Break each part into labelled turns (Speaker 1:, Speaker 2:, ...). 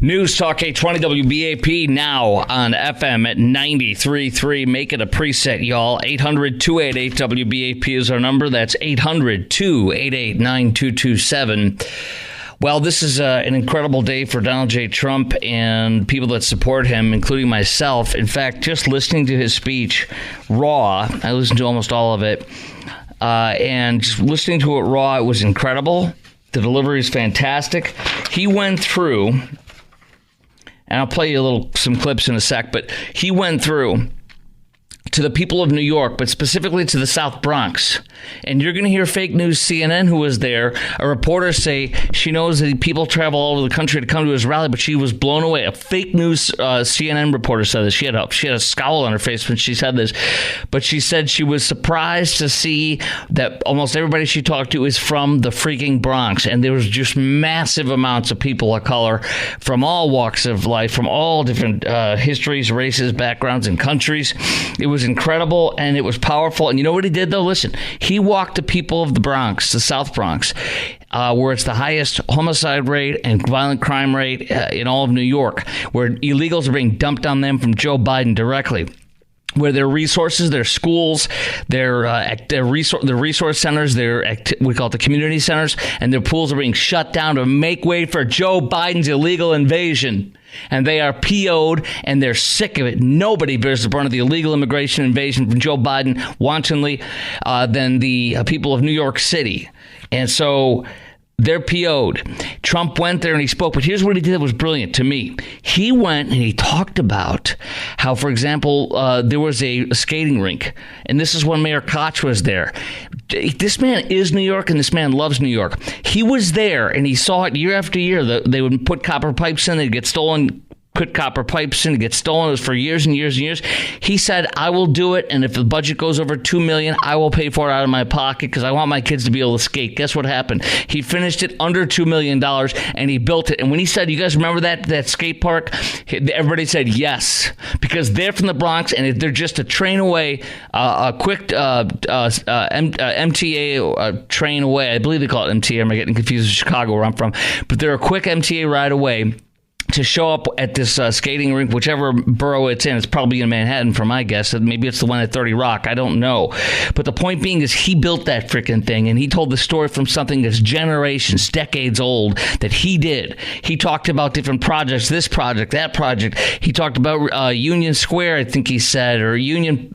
Speaker 1: News Talk 820 WBAP now on FM at 93.3. Make it a preset, y'all. 800-288-WBAP is our number. That's 800-288-9227. Well, this is an incredible day for Donald J. Trump and people that support him, including myself. In fact, just listening to his speech raw, I listened to almost all of it, and just listening to it raw, it was incredible. The delivery is fantastic. He went through, and I'll play you some clips in a sec, but he went through to the people of New York, but specifically to the South Bronx. And you're going to hear fake news CNN, who was there, a reporter say she knows that people travel all over the country to come to his rally, but she was blown away. A fake news CNN reporter said this. She had a scowl on her face when she said this, but she said she was surprised to see that almost everybody she talked to is from the freaking Bronx. And there was just massive amounts of people of color from all walks of life, from all different histories, races, backgrounds, and countries. It was incredible and it was powerful. And you know what he did, though? Listen, he walked the people of the Bronx, the South Bronx, where it's the highest homicide rate and violent crime rate in all of New York, where illegals are being dumped on them from Joe Biden directly, where their resources, their schools, their resource centers, we call it the community centers, and their pools are being shut down to make way for Joe Biden's illegal invasion. And they are PO'd, and they're sick of it. Nobody bears the brunt of the illegal immigration invasion from Joe Biden wantonly than the people of New York City. And so they're PO'd. Trump went there and he spoke, but here's what he did that was brilliant to me. He went and he talked about how, for example, there was a skating rink, and this is when Mayor Koch was there. This man is New York, and this man loves New York. He was there, and he saw it year after year. They would put copper pipes in, they'd get stolen. Put copper pipes in, get stolen. It was for years and years and years. He said, I will do it, and if the budget goes over $2 million, I will pay for it out of my pocket because I want my kids to be able to skate. Guess what happened? He finished it under $2 million, and he built it. And when he said, you guys remember that skate park? Everybody said yes, because they're from the Bronx, and they're just a train away, a quick MTA train away. I believe they call it MTA. I'm getting confused with Chicago, where I'm from. But they're a quick MTA ride away to show up at this skating rink, whichever borough it's in. It's probably in Manhattan, for my guess. Maybe it's the one at 30 Rock. I don't know. But the point being is he built that freaking thing, and he told the story from something that's generations, decades old, that he did. He talked about different projects, this project, that project. He talked about Union Square, I think he said, or Union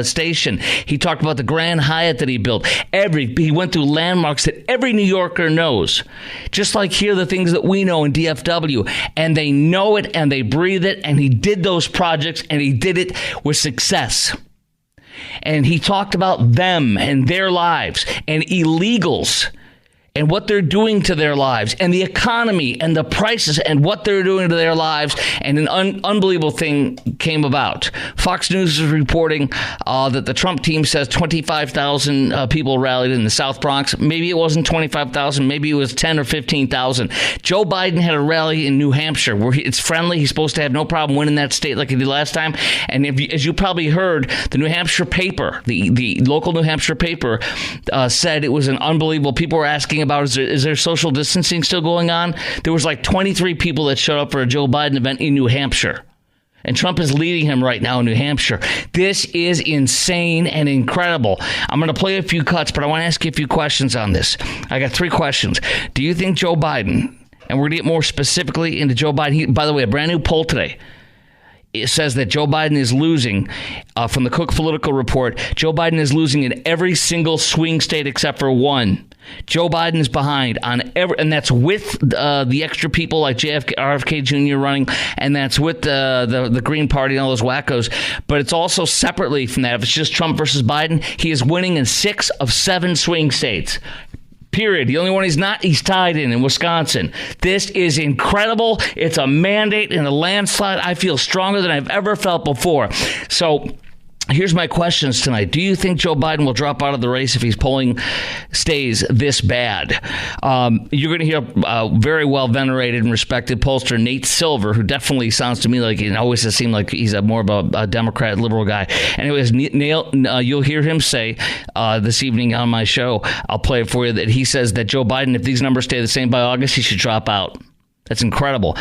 Speaker 1: Station. He talked about the Grand Hyatt that he built. He went through landmarks that every New Yorker knows. Just like here, the things that we know in DFW. And they know it and they breathe it, and he did those projects and he did it with success. And he talked about them and their lives and illegals and what they're doing to their lives and the economy and the prices and what they're doing to their lives. And an unbelievable thing came about. Fox News is reporting that the Trump team says 25,000 people rallied in the South Bronx. Maybe it wasn't 25,000. Maybe it was 10 or 15,000. Joe Biden had a rally in New Hampshire where it's friendly. He's supposed to have no problem winning that state like he did last time. And as you probably heard, the New Hampshire paper, the local New Hampshire paper said it was an unbelievable. People were asking about, is there social distancing still going on? There was like 23 people that showed up for a Joe Biden event in New Hampshire. And Trump is leading him right now in New Hampshire. This is insane and incredible. I'm going to play a few cuts, but I want to ask you a few questions on this. I got 3 questions. Do you think Joe Biden, and we're going to get more specifically into Joe Biden. By the way, a brand new poll today. It says that Joe Biden is losing, from the Cook Political Report, Joe Biden is losing in every single swing state except for one. Joe Biden is behind on and that's with the extra people like RFK Jr. running, and that's with the Green Party and all those wackos. But it's also separately from that. If it's just Trump versus Biden, he is winning in 6 of 7 swing states. Period. The only one he's tied in Wisconsin. This is incredible. It's a mandate and a landslide. I feel stronger than I've ever felt before. So here's my questions tonight. Do you think Joe Biden will drop out of the race if his polling stays this bad? You're going to hear very well venerated and respected pollster Nate Silver, who definitely sounds to me like he always has seemed like he's more of a Democrat, liberal guy. Anyways, you'll hear him say this evening on my show, I'll play it for you, that he says that Joe Biden, if these numbers stay the same by August, he should drop out. That's incredible.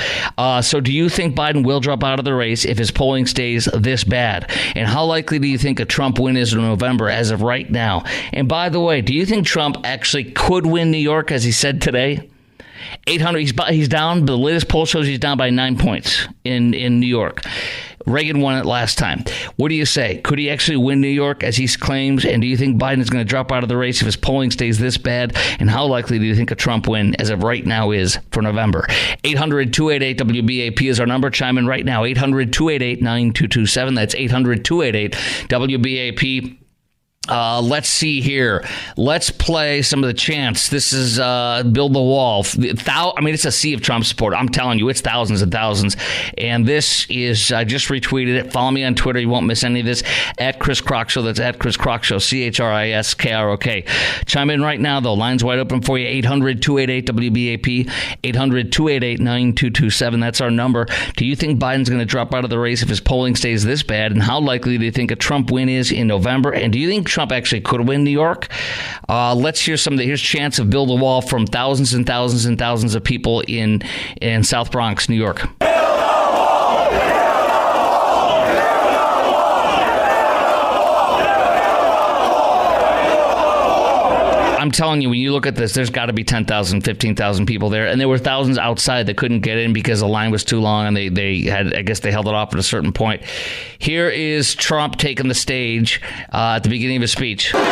Speaker 1: So do you think Biden will drop out of the race if his polling stays this bad? And how likely do you think a Trump win is in November as of right now? And by the way, do you think Trump actually could win New York, as he said today? 800, he's down. The latest poll shows he's down by 9 points in New York. Reagan won it last time. What do you say? Could he actually win New York, as he claims? And do you think Biden is going to drop out of the race if his polling stays this bad? And how likely do you think a Trump win, as of right now, is for November? 800-288-WBAP is our number. Chime in right now. 800-288-9227. That's 800-288-WBAP. Let's see here. Let's play some of the chants. This is Build the Wall. It's a sea of Trump support. I'm telling you, it's thousands and thousands. And this is, I just retweeted it. Follow me on Twitter. You won't miss any of this. At Chris Krok Show. That's at Chris Krok Show. ChrisKrok. Chime in right now, though. Line's wide open for you. 800-288-WBAP. 800-288-9227. That's our number. Do you think Biden's going to drop out of the race if his polling stays this bad? And how likely do you think a Trump win is in November? And do you think Trump actually could win New York? Let's hear some of here's chants of Build a Wall from thousands and thousands and thousands of people in South Bronx, New York. I'm telling you, when you look at this, there's got to be 10,000, 15,000 people there. And there were thousands outside that couldn't get in because the line was too long and they held it off at a certain point. Here is Trump taking the stage at the beginning of his speech.
Speaker 2: Well,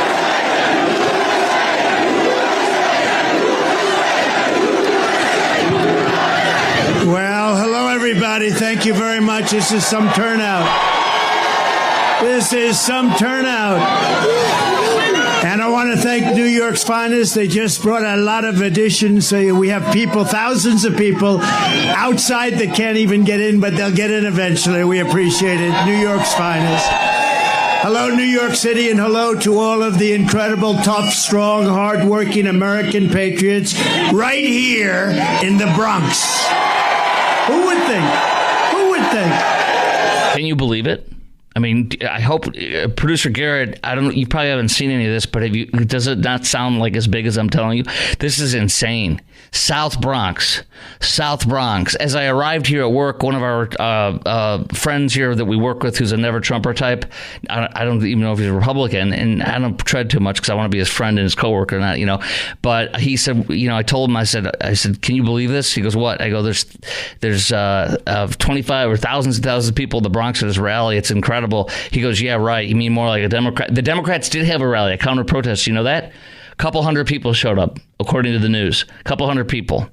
Speaker 2: hello, everybody. Thank you very much. This is some turnout. And I want to thank New York's finest. They just brought a lot of additions. So we have people, thousands of people outside that can't even get in, but they'll get in eventually. We appreciate it. New York's finest. Hello, New York City, and hello to all of the incredible, tough, strong, hardworking American patriots right here in the Bronx. Who would think?
Speaker 1: Can you believe it? I mean, I hope producer Garrett, you probably haven't seen any of this, but does it not sound like as big as I'm telling you? This is insane. South Bronx. As I arrived here at work, one of our friends here that we work with, who's a never Trumper type, I don't even know if he's a Republican, and I don't tread too much because I want to be his friend and his coworker, not, but he said, I told him, I said, can you believe this? He goes, what? I go, there's 25 or thousands and thousands of people in the Bronx at this rally. It's incredible. He goes, yeah, right. You mean more like a Democrat? The Democrats did have a rally, a counter protest. You know that? A couple hundred people showed up, according to the news. A couple hundred people.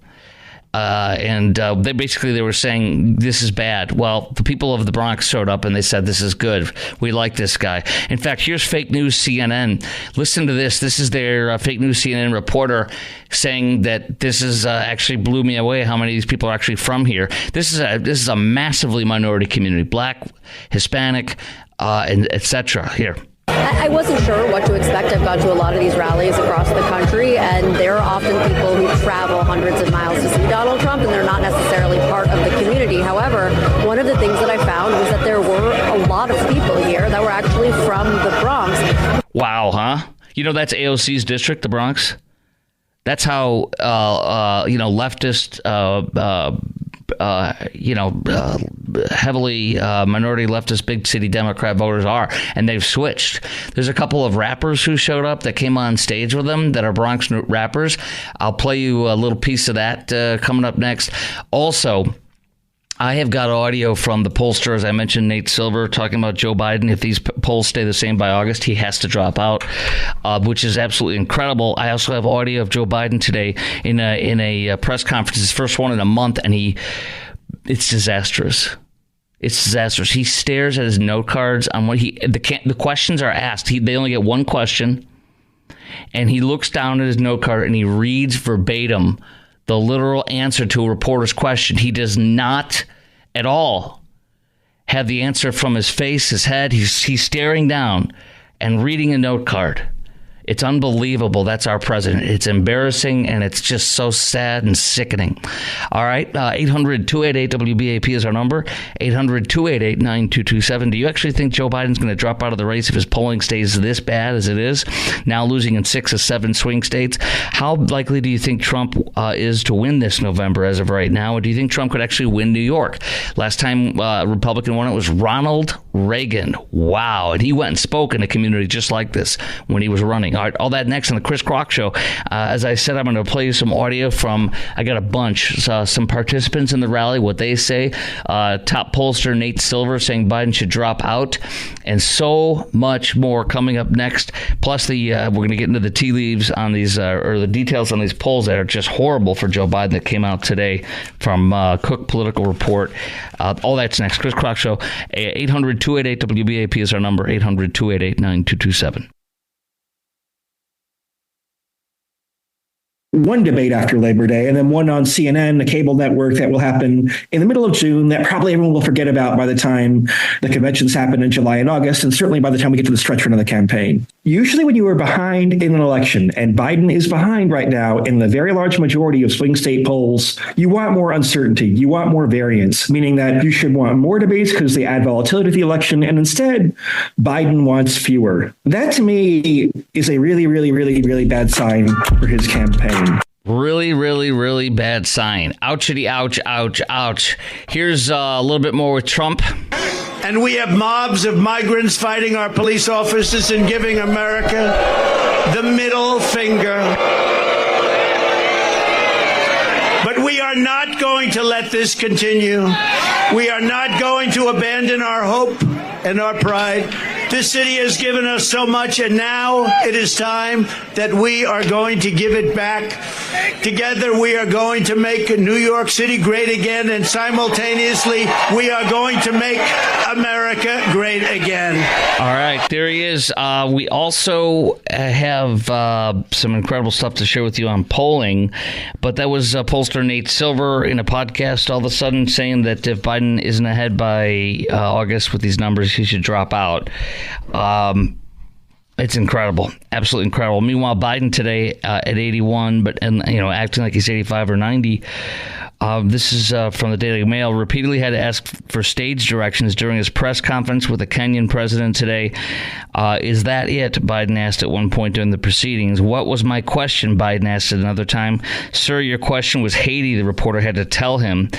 Speaker 1: They were saying this is bad. Well, the people of the Bronx showed up and they said this is good. We like this guy. In fact, here's fake news CNN. Listen to this. This is their fake news CNN reporter saying that this is actually blew me away how many of these people are actually from here. This is a massively minority community, Black, Hispanic, and etc. Here.
Speaker 3: I wasn't sure what to expect. I've gone to a lot of these rallies across the country, and there are often people who travel hundreds of miles to see Donald Trump, and they're not necessarily part of the community. However, one of the things that I found was that there were a lot of people here that were actually from the Bronx.
Speaker 1: Wow, huh? That's AOC's district, the Bronx. That's how, leftist, heavily minority leftist big city Democrat voters are, and they've switched. There's a couple of rappers who showed up that came on stage with them that are Bronx rappers. I'll play you a little piece of that coming up next. Also, I have got audio from the pollster, as I mentioned, Nate Silver, talking about Joe Biden. If these polls stay the same by August, he has to drop out, which is absolutely incredible. I also have audio of Joe Biden today in a press conference, his first one in a month, and it's disastrous. It's disastrous. He stares at his note cards on what the questions are asked. They only get one question, and he looks down at his note card and he reads verbatim the literal answer to a reporter's question. He does not at all have the answer from his face, his head. He's staring down and reading a note card. It's unbelievable. That's our president. It's embarrassing, and it's just so sad and sickening. All right, 800-288-WBAP is our number, 800-288-9227. Do you actually think Joe Biden's going to drop out of the race if his polling stays this bad as it is, now losing in 6 of 7 swing states? How likely do you think Trump is to win this November as of right now? Or do you think Trump could actually win New York? Last time a Republican won it was Ronald Reagan. Wow. And he went and spoke in a community just like this when he was running. All right, all that next on the Chris Krok Show. As I said, I'm going to play you some audio from, I got a bunch, some participants in the rally, what they say. Top pollster Nate Silver saying Biden should drop out, and so much more coming up next. Plus, we're going to get into the tea leaves on these, or the details on these polls that are just horrible for Joe Biden that came out today from Cook Political Report. All that's next. Chris Krok Show. 800-288-WBAP is our number, 800-288-9227.
Speaker 4: One debate after Labor Day, and then one on CNN, the cable network, that will happen in the middle of June that probably everyone will forget about by the time the conventions happen in July and August, and certainly by the time we get to the stretch run of the campaign. Usually when you are behind in an election, and Biden is behind right now in the very large majority of swing state polls, you want more uncertainty. You want more variance, meaning that you should want more debates because they add volatility to the election, and instead, Biden wants fewer. That, to me, is a really, really, really, really bad sign for his campaign.
Speaker 1: Really, really, really bad sign. Ouchity, ouch, ouch, ouch. Here's a little bit more with Trump.
Speaker 2: And we have mobs of migrants fighting our police officers and giving America the middle finger. But we are not going to let this continue. We are not going to abandon our hope and our pride. This city has given us so much, and now it is time that we are going to give it back. Together, we are going to make New York City great again, and simultaneously, we are going to make America great again.
Speaker 1: All right, there he is. We also have some incredible stuff to share with you on polling, but that was pollster Nate Silver in a podcast all of a sudden saying that if Biden isn't ahead by August with these numbers, he should drop out. It's incredible, absolutely incredible. Meanwhile, Biden today at 81, acting like he's 85 or 90. This is from the Daily Mail. Repeatedly had to ask for stage directions during his press conference with the Kenyan president today. Is that it? Biden asked at one point during the proceedings. What was my question? Biden asked at another time. Sir, your question was Haiti, the reporter had to tell him.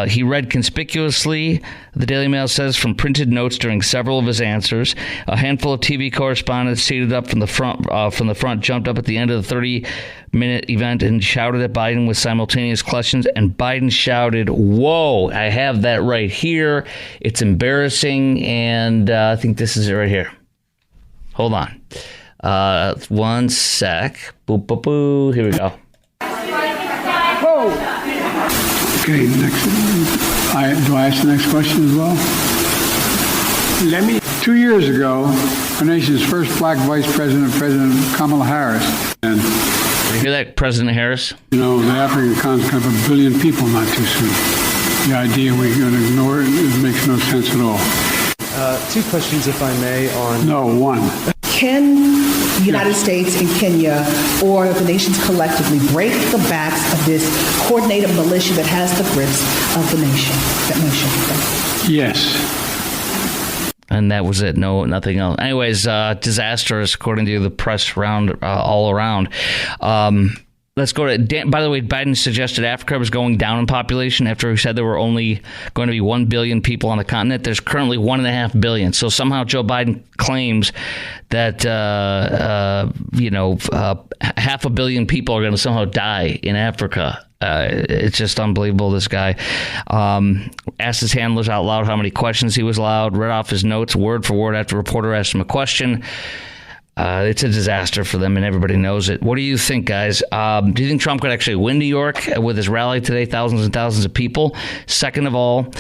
Speaker 1: He read conspicuously, the Daily Mail says, from printed notes during several of his answers. A handful of TV correspondents seated up from the front jumped up at the end of the 30-minute event and shouted at Biden with simultaneous questions, and Biden shouted, "Whoa, I have that right here. It's embarrassing," and I think this is it right here. Hold on. One sec. Boop, boop, boop. Here we go.
Speaker 5: Whoa. Okay, next. Do I ask the next question as well? 2 years ago, our nation's first black vice president, President Kamala Harris, and
Speaker 1: you hear that, President Harris?
Speaker 5: The African continent have 1 billion people not too soon. The idea we're going to ignore it makes no sense at all.
Speaker 6: Two questions, if I may, on...
Speaker 5: No, one.
Speaker 7: Can the United States and Kenya, or the nations collectively, break the backs of this coordinated militia that has the grips of the nation?
Speaker 5: Yes.
Speaker 1: And that was it. No, nothing else. Anyways, disastrous, according to the press all around. Let's go to Dan. By the way, Biden suggested Africa was going down in population after he said there were only going to be 1 billion people on the continent. There's currently 1.5 billion. So somehow Joe Biden claims that, 500 million people are going to somehow die in Africa. It's just unbelievable, this guy. Asked his handlers out loud how many questions he was allowed, read off his notes word for word after a reporter asked him a question. It's a disaster for them, and everybody knows it. What do you think, guys? Do you think Trump could actually win New York with his rally today, thousands and thousands of people? Second of all,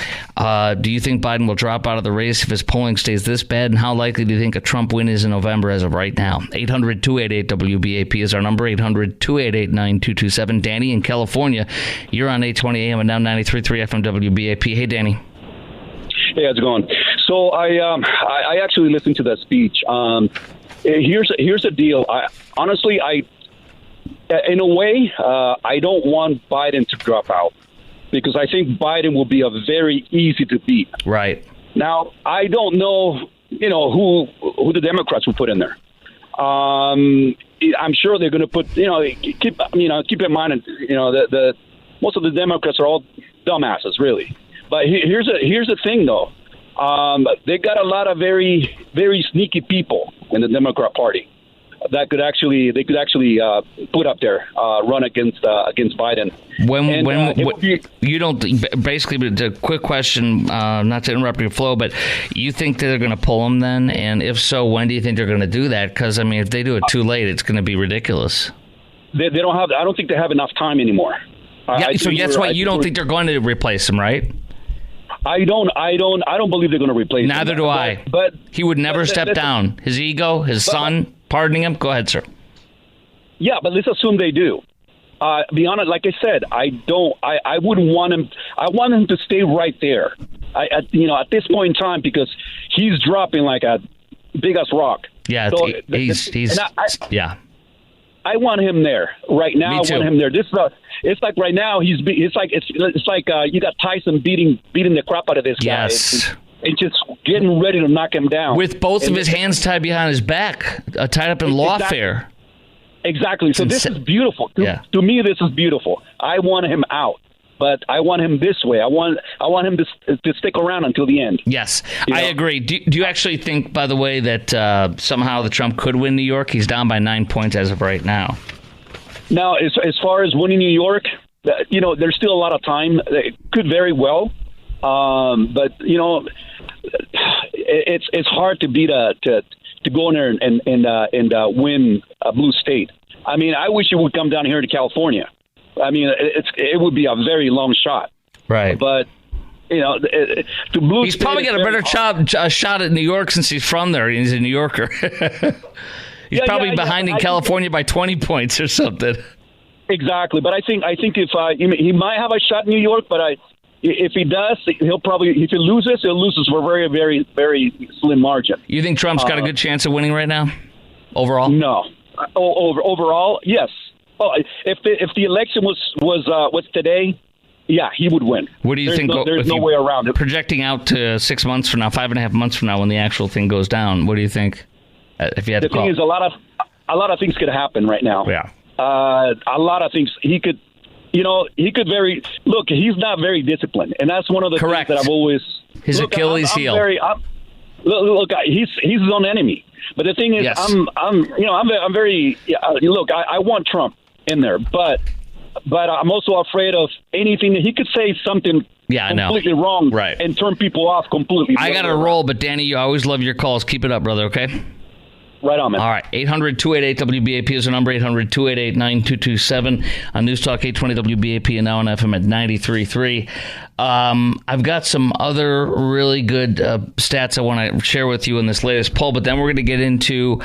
Speaker 1: do you think Biden will drop out of the race if his polling stays this bad? And how likely do you think a Trump win is in November as of right now? 800-288-WBAP is our number, 800-288-9227. Danny in California, you're on 820 AM and now 93.3 FM WBAP. Hey, Danny.
Speaker 8: Hey, how's it going? So I actually listened to that speech. Here's the deal. Honestly, in a way, I don't want Biden to drop out because I think Biden will be a very easy to beat.
Speaker 1: Right.
Speaker 8: Now, I don't know, who the Democrats will put in there. I'm sure they're going to put, keep in mind, the most of the Democrats are all dumbasses, really. But here's the thing, though. They got a lot of very, very sneaky people in the Democrat Party that could actually put up there, run against Biden.
Speaker 1: You don't basically. But a quick question, not to interrupt your flow, but you think they're going to pull him then? And if so, when do you think they're going to do that? Because I mean, if they do it too late, it's going to be ridiculous.
Speaker 8: They don't have. I don't think they have enough time anymore.
Speaker 1: So that's why you don't think they're going to replace him, right?
Speaker 8: I don't believe they're going to replace him.
Speaker 1: Neither do I. But he would never step down. His ego, his son, pardoning him. Go ahead, sir. Yeah,
Speaker 8: but let's assume they do. Be honest, like I said, I wouldn't want him. I want him to stay right there. At this point in time, because he's dropping like a big ass rock.
Speaker 1: Yeah,
Speaker 8: so,
Speaker 1: yeah.
Speaker 8: I want him there right now.
Speaker 1: Me too.
Speaker 8: I want him there. It's like right now it's like you got Tyson beating the crap out of this guy.
Speaker 1: Yes.
Speaker 8: And just getting ready to knock him down.
Speaker 1: With both of his hands tied behind his back, tied up in lawfare.
Speaker 8: Exactly. So this is beautiful. To me, this is beautiful. I want him out. But I want him this way. I want him to stick around until the end.
Speaker 1: Yes, I agree. Do you actually think, by the way, that somehow the Trump could win New York? He's down by 9 points as of right now.
Speaker 8: Now, as far as winning New York, there's still a lot of time. It could very well, but it's hard to beat to go in there and win a blue state. I mean, I wish it would come down here to California. I mean, it would be a very long shot.
Speaker 1: Right.
Speaker 8: But,
Speaker 1: he's probably got a better shot at New York since he's from there. He's a New Yorker. He's probably behind in California by 20 points or something.
Speaker 8: Exactly. But I think if he might have a shot in New York, but if he does, he'll probably, if he loses for a very, very, very slim margin.
Speaker 1: You think Trump's got a good chance of winning right now? Overall?
Speaker 8: No. Overall, yes. Oh, if the election was today, yeah, he would win.
Speaker 1: What do you think?
Speaker 8: There's no way around it.
Speaker 1: Projecting out to 6 months from now, 5.5 months from now, when the actual thing goes down, what do you think? If you had to call,
Speaker 8: the thing is, a lot of things could happen right now.
Speaker 1: Yeah,
Speaker 8: a lot of things. He could he's not very disciplined, and that's one of the things that I've always
Speaker 1: his Achilles heel.
Speaker 8: He's his own enemy. But the thing is,
Speaker 1: yes.
Speaker 8: I'm very I want Trump in there, but I'm also afraid of anything that he could say something completely wrong,
Speaker 1: right,
Speaker 8: and turn people off completely.
Speaker 1: I got to roll, but Danny, you always love your calls. Keep it up, brother. Okay.
Speaker 8: Right on, man.
Speaker 1: All right. 800-288-WBAP is the number. 800-288-9227 on News Talk 820 WBAP and now on FM at 93.3. I've got some other really good stats I want to share with you in this latest poll, but then we're going to get into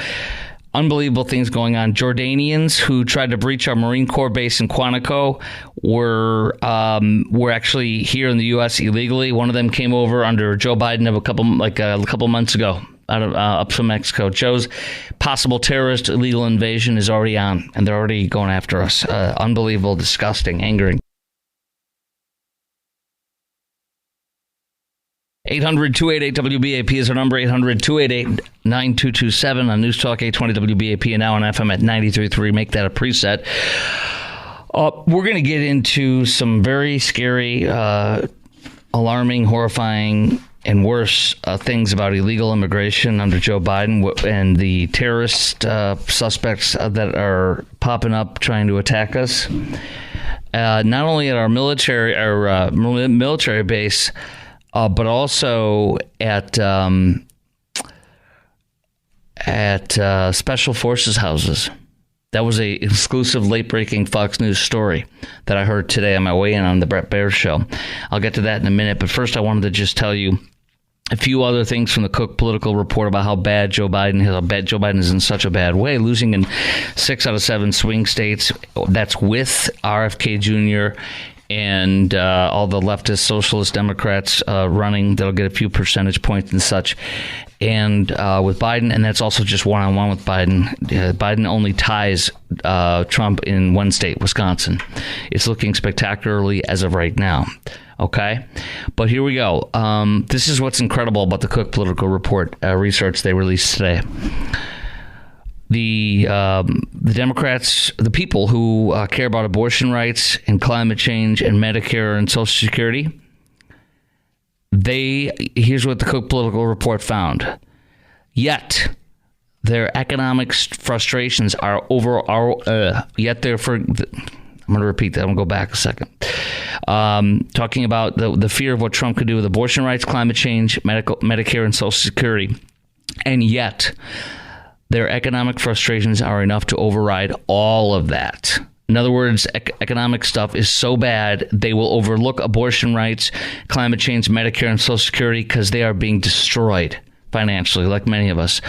Speaker 1: unbelievable things going on. Jordanians who tried to breach our Marine Corps base in Quantico were actually here in the U.S. illegally. One of them came over under Joe Biden a couple months ago. Up from Mexico. Joe's possible terrorist illegal invasion is already on, and they're already going after us. Unbelievable, disgusting, angering. 800-288-WBAP is our number. 800-288-9227 on News Talk 820 WBAP and now on FM at 93.3. Make that a preset. We're going to get into some very scary, alarming, horrifying, and worse things about illegal immigration under Joe Biden and the terrorist suspects that are popping up trying to attack us. Not only at our military base, but also at special forces houses. That was a exclusive late-breaking Fox News story that I heard today on my way in on the Brett Baer Show. I'll get to that in a minute, but first I wanted to just tell you a few other things from the Cook Political Report about how bad Joe Biden is. How bad Joe Biden is in such a bad way, losing in 6 out of 7 swing states. That's with RFK Jr. and all the leftist socialist Democrats running. That'll get a few percentage points and such. And with Biden, and that's also just one-on-one with Biden. Biden only ties Trump in one state, Wisconsin. It's looking spectacularly as of right now. Okay, but here we go. This is what's incredible about the Cook Political Report research they released today. The Democrats, the people who care about abortion rights and climate change and Medicare and Social Security, here's what the Cook Political Report found. Yet their economic frustrations are yet they're for. I'm going to repeat that. I'm going to go back a second. Talking about the fear of what Trump could do with abortion rights, climate change, Medicare, and Social Security. And yet, their economic frustrations are enough to override all of that. In other words, economic stuff is so bad, they will overlook abortion rights, climate change, Medicare, and Social Security because they are being destroyed financially, like many of us.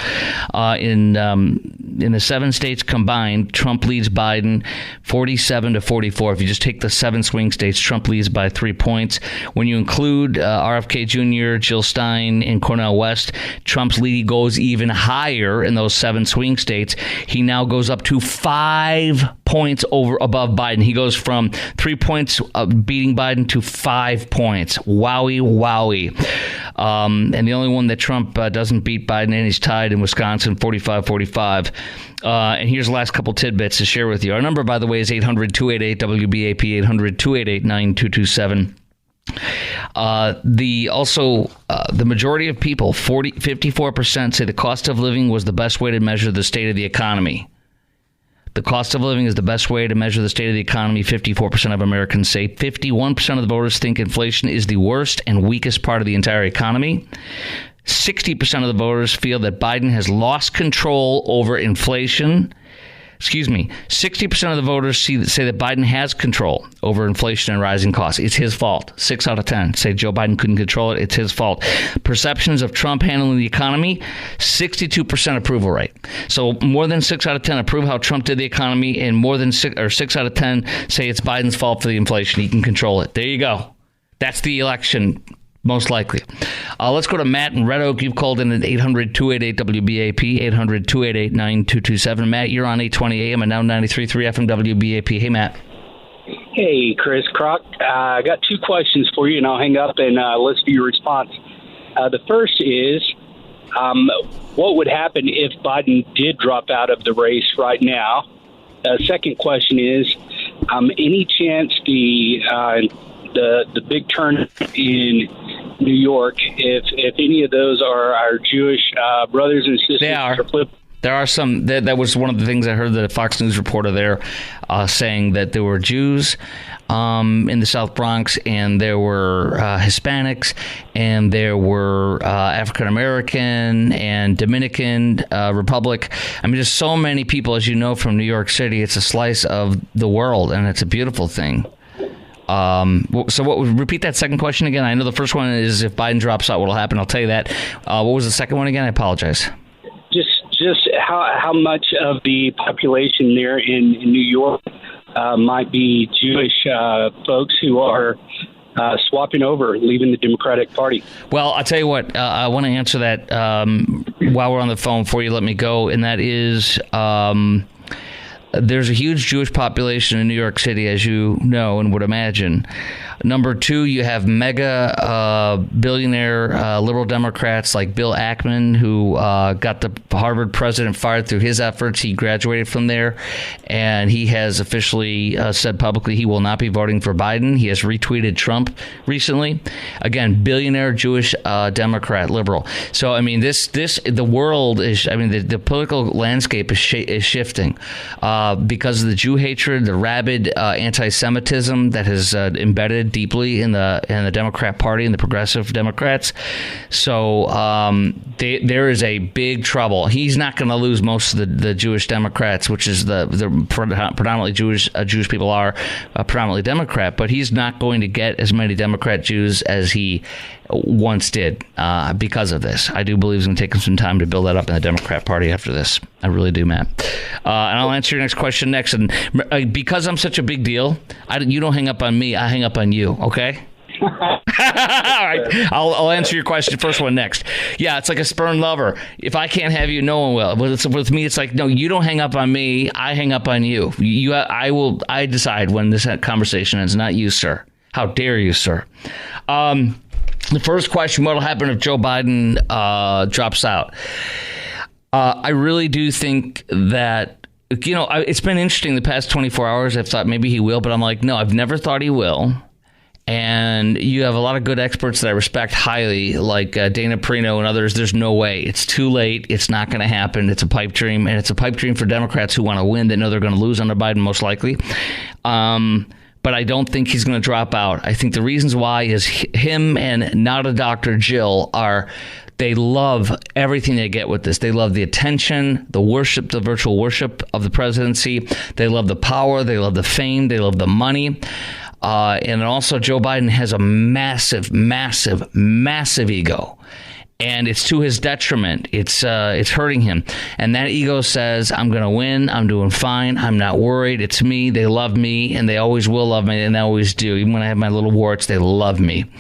Speaker 1: In the 7 states combined, Trump leads Biden 47-44. If you just take the 7 swing states, Trump leads by 3 points. When you include RFK Jr., Jill Stein, and Cornel West, Trump's lead goes even higher in those 7 swing states. He now goes up to 5 points above Biden. He goes from 3 points beating Biden to 5 points. Wowie, wowie. And the only one that Trump doesn't beat Biden, and he's tied in Wisconsin, 45-45. And here's the last couple tidbits to share with you. Our number, by the way, is 800-288-WBAP, 800-288-9227. The majority of people, 54%, say the cost of living was the best way to measure the state of the economy. The cost of living is the best way to measure the state of the economy, 54% of Americans say. 51% of the voters think inflation is the worst and weakest part of the entire economy. 60% of the voters feel that Biden has lost control over inflation. 60% of the voters say that Biden has control over inflation and rising costs. It's his fault. 6 out of 10 say Joe Biden couldn't control it. It's his fault. Perceptions of Trump handling the economy, 62% approval rate. So more than 6 out of 10 approve how Trump did the economy, and more than 6 out of 10 say it's Biden's fault for the inflation. He can control it. There you go. That's the election. Most likely. Let's go to Matt in Red Oak. You've called in at 800-288-WBAP, 800-288-9227. Matt, you're on 820 AM and now 93.3 FM WBAP. Hey, Matt.
Speaker 9: Hey, Chris. Krok. I got 2 questions for you, and I'll hang up and listen to your response. The first is, what would happen if Biden did drop out of the race right now? Second question is, any chance the big turn in New York, if any of those are our Jewish brothers and sisters?
Speaker 1: They are. There are some. That was one of the things I heard the Fox News reporter there saying that there were Jews in the South Bronx, and there were Hispanics, and there were African American and Dominican Republic. I mean, there's so many people, as you know, from New York City. It's a slice of the world, and it's a beautiful thing. So repeat that second question again. I know the first one is if Biden drops out, what will happen? I'll tell you that. What was the second one again? I apologize.
Speaker 9: Just how much of the population there in New York might be Jewish folks who are swapping over, leaving the Democratic Party?
Speaker 1: Well, I'll tell you what, I want to answer that while we're on the phone before you let me go, and that is there's a huge Jewish population in New York City, as you know and would imagine. Number 2, you have mega billionaire liberal Democrats like Bill Ackman, who got the Harvard president fired through his efforts. He graduated from there, and he has officially said publicly he will not be voting for Biden. He has retweeted Trump recently. Again, billionaire Jewish Democrat liberal. So, I mean, the world is, I mean, the political landscape is shifting because of the Jew hatred, the rabid anti-Semitism that has embedded deeply in the Democrat Party and the progressive Democrats. So there is a big trouble. He's not going to lose most of the Jewish Democrats, which is the predominantly Jewish people are predominantly Democrat, but he's not going to get as many Democrat Jews as he once did because of this. I do believe it's going to take him some time to build that up in the Democrat Party after this. I really do, Matt. And I'll answer your next next question next. And because I'm such a big deal, you don't hang up on me. I hang up on you. Okay. All right, I'll answer your question. First one next. Yeah, it's like a spurned lover. If I can't have you, no one will. With me, it's like, no, you don't hang up on me. I hang up on you. I decide when this conversation ends, not you, sir. How dare you, sir? The first question: what will happen if Joe Biden drops out? I really do think that, it's been interesting the past 24 hours. I've thought maybe he will, but I'm like, no, I've never thought he will. And you have a lot of good experts that I respect highly, like Dana Perino and others. There's no way. It's too late. It's not going to happen. It's a pipe dream. And it's a pipe dream for Democrats who want to win, that know they're going to lose under Biden most likely. But I don't think he's going to drop out. I think the reasons why is him and not a Dr. Jill they love everything they get with this. They love the attention, the worship, the virtual worship of the presidency. They love the power. They love the fame. They love the money. And also Joe Biden has a massive, massive, massive ego. And it's to his detriment. It's hurting him. And that ego says, I'm going to win. I'm doing fine. I'm not worried. It's me. They love me, and they always will love me, and they always do. Even when I have my little warts, they love me.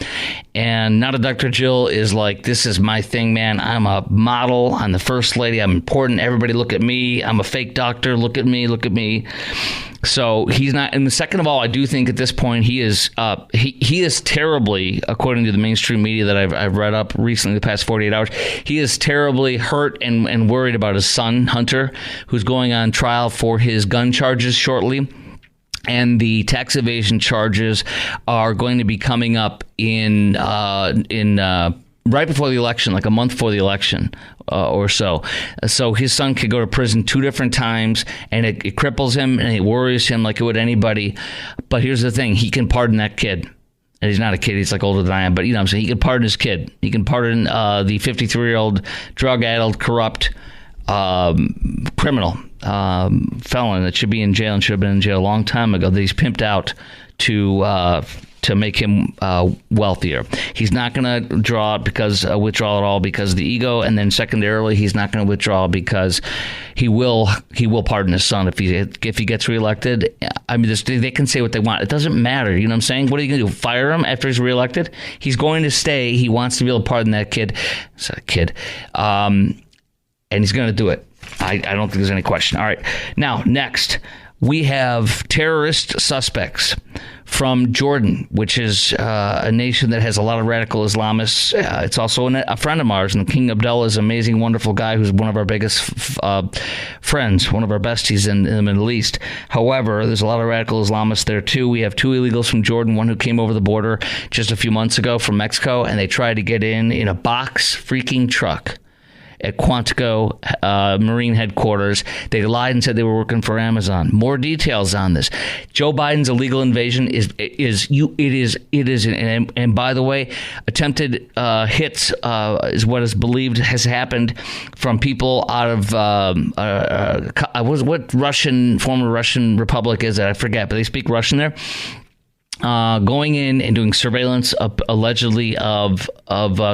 Speaker 1: And not a Dr. Jill is like, this is my thing, man. I'm a model. I'm the first lady. I'm important. Everybody look at me. I'm a fake doctor. Look at me. Look at me. So he's not. And second of all, I do think at this point he is terribly, according to the mainstream media that I've read up recently, the past 48 hours, he is terribly hurt and worried about his son, Hunter, who's going on trial for his gun charges shortly. And the tax evasion charges are going to be coming up in right before the election, like a month before the election or so. So his son could go to prison 2 different times, and it cripples him and it worries him like it would anybody. But here's the thing. He can pardon that kid. And he's not a kid. He's like older than I am. But, what I'm saying, he can pardon his kid. He can pardon the 53-year-old drug-addled, corrupt criminal felon that should be in jail and should have been in jail a long time ago, that he's pimped out to make him wealthier. He's not going to withdraw at all because of the ego, and then secondarily, he's not going to withdraw because he will pardon his son if he gets reelected. I mean, they can say what they want. It doesn't matter. You know what I'm saying? What are you going to do? Fire him after he's reelected? He's going to stay. He wants to be able to pardon that kid. It's a kid. And he's going to do it. I don't think there's any question. All right. Now, next, we have terrorist suspects from Jordan, which is a nation that has a lot of radical Islamists. It's also a friend of ours, and King Abdullah is an amazing, wonderful guy who's one of our biggest friends, one of our besties in the Middle East. However, there's a lot of radical Islamists there, too. We have 2 illegals from Jordan, one who came over the border just a few months ago from Mexico, and they tried to get in a box freaking truck at Quantico Marine headquarters. They lied and said they were working for Amazon. More details on this. Joe Biden's illegal invasion is and by the way, attempted hits is what is believed has happened from people out of what former Russian republic is that? I forget, but they speak Russian there. Going in and doing surveillance allegedly of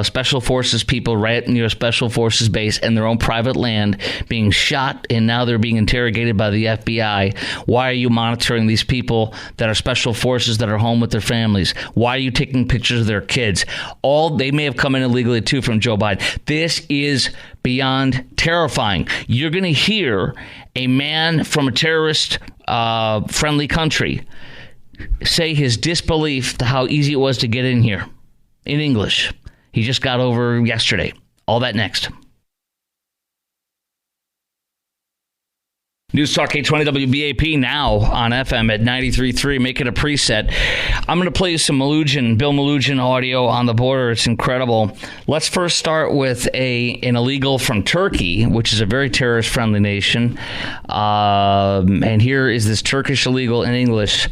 Speaker 1: special forces people right near a special forces base and their own private land, being shot, and now they're being interrogated by the FBI. Why are you monitoring these people that are special forces that are home with their families? Why are you taking pictures of their kids? They may have come in illegally too from Joe Biden. This is beyond terrifying. You're going to hear a man from a terrorist friendly country say his disbelief to how easy it was to get in here in English. He just got over yesterday. All that next. News Talk 820 WBAP now on FM at 93.3. Make it a preset. I'm going to play you some Bill Malugin audio on the border. It's incredible. Let's first start with an illegal from Turkey, which is a very terrorist-friendly nation. And here is this Turkish illegal in English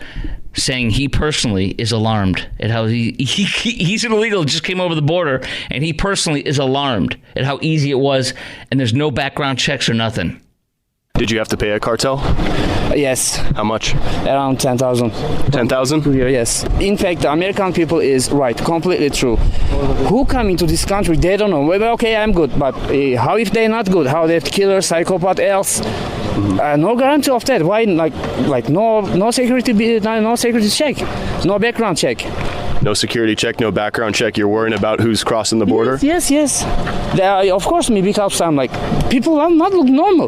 Speaker 1: saying he personally is alarmed at how he's an illegal, just came over the border, and he personally is alarmed at how easy it was, and there's no background checks or nothing.
Speaker 10: Did you have to pay a cartel?
Speaker 11: Yes.
Speaker 10: How much?
Speaker 11: Around 10,000.
Speaker 10: 10,000?
Speaker 11: Yes. In fact, the American people is right, completely true. Who come into this country, they don't know. Well, okay, I'm good, but how if they're not good? How they're killer, psychopath, else? No guarantee of that. Why? Like no security, no security check, no background check.
Speaker 10: No security check, no background check. You're worrying about who's crossing the border?
Speaker 11: Yes. Of course, me, because I'm like, people are not look normal.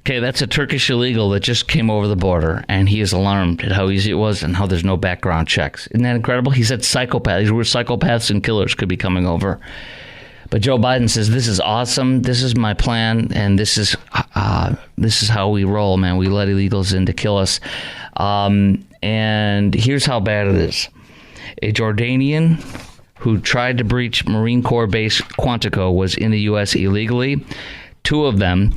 Speaker 1: Okay, that's a Turkish illegal that just came over the border, and he is alarmed at how easy it was and how there's no background checks. Isn't that incredible? He said psychopaths. These were psychopaths and killers could be coming over. But Joe Biden says, this is awesome. This is my plan, and this is how we roll, man. We let illegals in to kill us. And here's how bad it is. A Jordanian who tried to breach Marine Corps base Quantico was in the U.S. illegally. Two of them,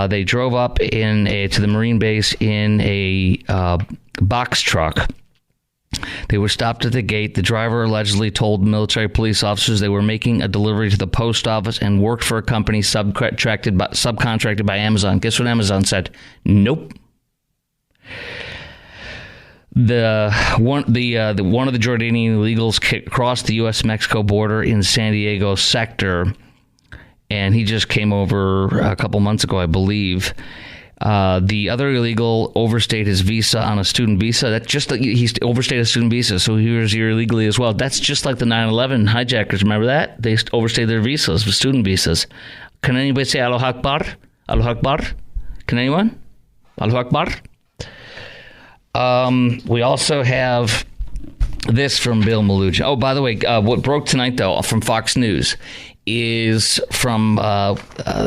Speaker 1: they drove up to the Marine base in a box truck. They were stopped at the gate. The driver allegedly told military police officers they were making a delivery to the post office and worked for a company subcontracted by Amazon. Guess what Amazon said? Nope. One of the Jordanian illegals crossed the U.S.-Mexico border in San Diego sector, and he just came over a couple months ago, I believe. The other illegal overstayed his visa on a student visa. That's just like he overstayed a student visa, so he was here illegally as well. That's just like the 9/11 hijackers. Remember that? They overstayed their visas with student visas. Can anybody say Allahu Akbar? Allahu Akbar? Can anyone? Allahu Akbar? We also have this from Bill Malugin. Oh, by the way, what broke tonight, though, from Fox News is from,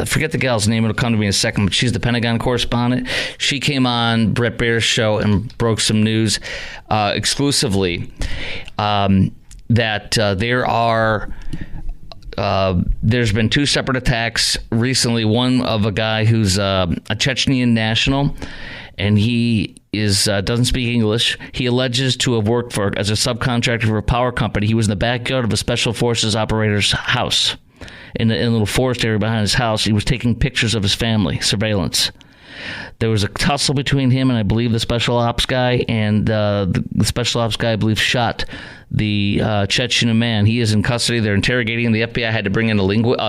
Speaker 1: forget the gal's name, it'll come to me in a second, but she's the Pentagon correspondent. She came on Brett Baer's show and broke some news exclusively that there's been two separate attacks recently, one of a guy who's a Chechnyan national, and he doesn't speak English. He alleges to have worked as a subcontractor for a power company. He was in the backyard of a special forces operator's house in a little forest area behind his house. He was taking pictures of his family, surveillance. There was a tussle between him and I believe the special ops guy, and the special ops guy, I believe, shot the Chechen man. He is in custody. They're interrogating him. The FBI had to bring in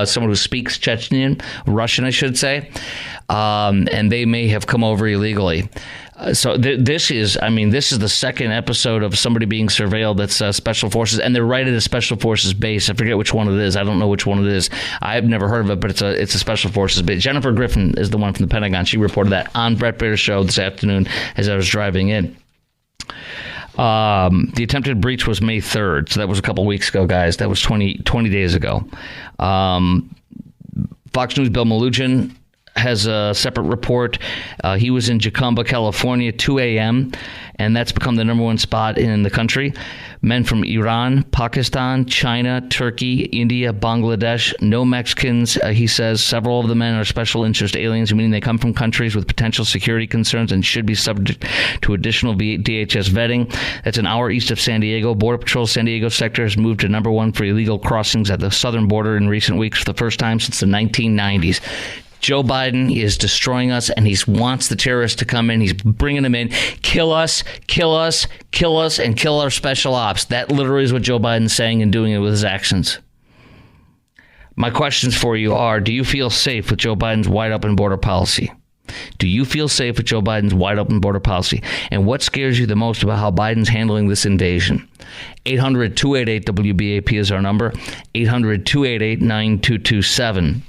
Speaker 1: someone who speaks Chechnyan, Russian, I should say, and they may have come over illegally. So this is the second episode of somebody being surveilled that's special forces, and they're right at a special forces base. I forget which one it is. I don't know which one it is. I've never heard of it, but it's a special forces base. Jennifer Griffin is the one from the Pentagon. She reported that on Brett Baer's show this afternoon as I was driving in. The attempted breach was May 3rd, so that was a couple weeks ago, guys. That was 20 days ago. Fox News' Bill Malugin has a separate report. He was in Jacumba, California, 2 a.m., and that's become the number one spot in the country. Men from Iran, Pakistan, China, Turkey, India, Bangladesh, no Mexicans. He says several of the men are special interest aliens, meaning they come from countries with potential security concerns and should be subject to additional DHS vetting. That's an hour east of San Diego. Border Patrol San Diego sector has moved to number one for illegal crossings at the southern border in recent weeks for the first time since the 1990s. Joe Biden is destroying us, and he wants the terrorists to come in. He's bringing them in. Kill us, kill us, kill us, and kill our special ops. That literally is what Joe Biden's saying and doing it with his actions. My questions for you are, do you feel safe with Joe Biden's wide-open border policy? Do you feel safe with Joe Biden's wide-open border policy? And what scares you the most about how Biden's handling this invasion? 800-288-WBAP is our number. 800-288-9227.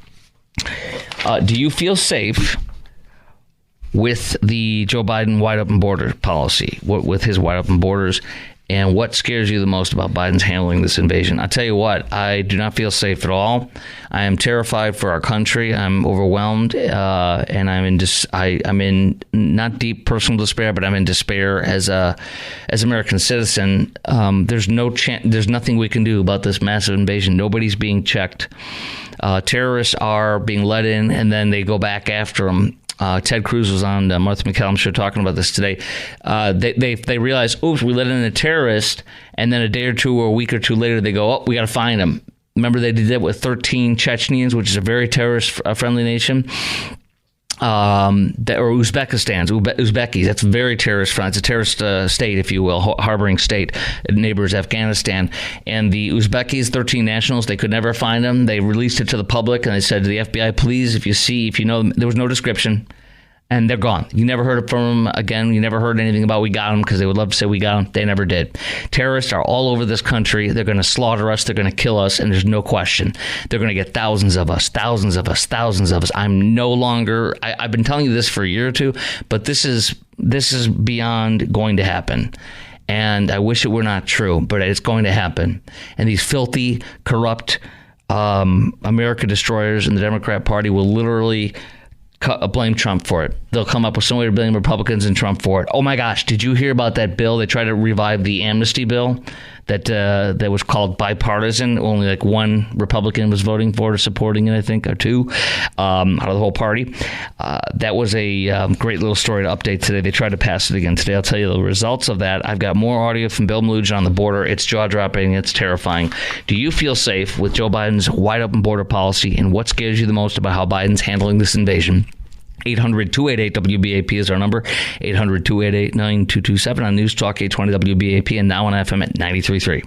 Speaker 1: Do you feel safe with the Joe Biden wide open border policy, with his wide open borders, and what scares you the most about Biden's handling this invasion? I'll tell you what, I do not feel safe at all. I am terrified for our country. I'm overwhelmed, and I'm in not deep personal despair, but I'm in despair as American citizen. There's nothing we can do about this massive invasion. Nobody's being checked. Terrorists are being let in, and then they go back after them. Ted Cruz was on Martha McCallum's show talking about this today. They realize, oops, we let in a terrorist, and then a day or two or a week or two later, they go, oh, we got to find him. Remember they did that with 13 Chechens, which is a very terrorist-friendly nation. or Uzbekis. That's very terrorist friendly. It's a terrorist state, if you will, harboring state. It neighbors Afghanistan. And the Uzbekis, 13 nationals, they could never find them. They released it to the public, and they said to the FBI, please, if you know them, there was no description. And they're gone. You never heard from them again. You never heard anything about we got them, because they would love to say we got them. They never did. Terrorists are all over this country. They're going to slaughter us. They're going to kill us. And there's no question. They're going to get thousands of us. I'm no longer, I've been telling you this for a year or two, but this is beyond going to happen. And I wish it were not true, but it's going to happen. And these filthy, corrupt America destroyers in the Democrat Party will literally blame Trump for it. They'll come up with some way to blame Republicans and Trump for it. Oh my gosh, did you hear about that bill? They tried to revive the amnesty bill that was called bipartisan. Only like one Republican was voting for it or supporting it, I think, or two out of the whole party. That was a great little story to update today. They tried to pass it again today. I'll tell you the results of that. I've got more audio from Bill Malugin on the border. It's jaw-dropping. It's terrifying. Do you feel safe with Joe Biden's wide-open border policy, and what scares you the most about how Biden's handling this invasion? 800-288-WBAP is our number. 800-288-9227 on News Talk 820 WBAP and now on FM at 93.3.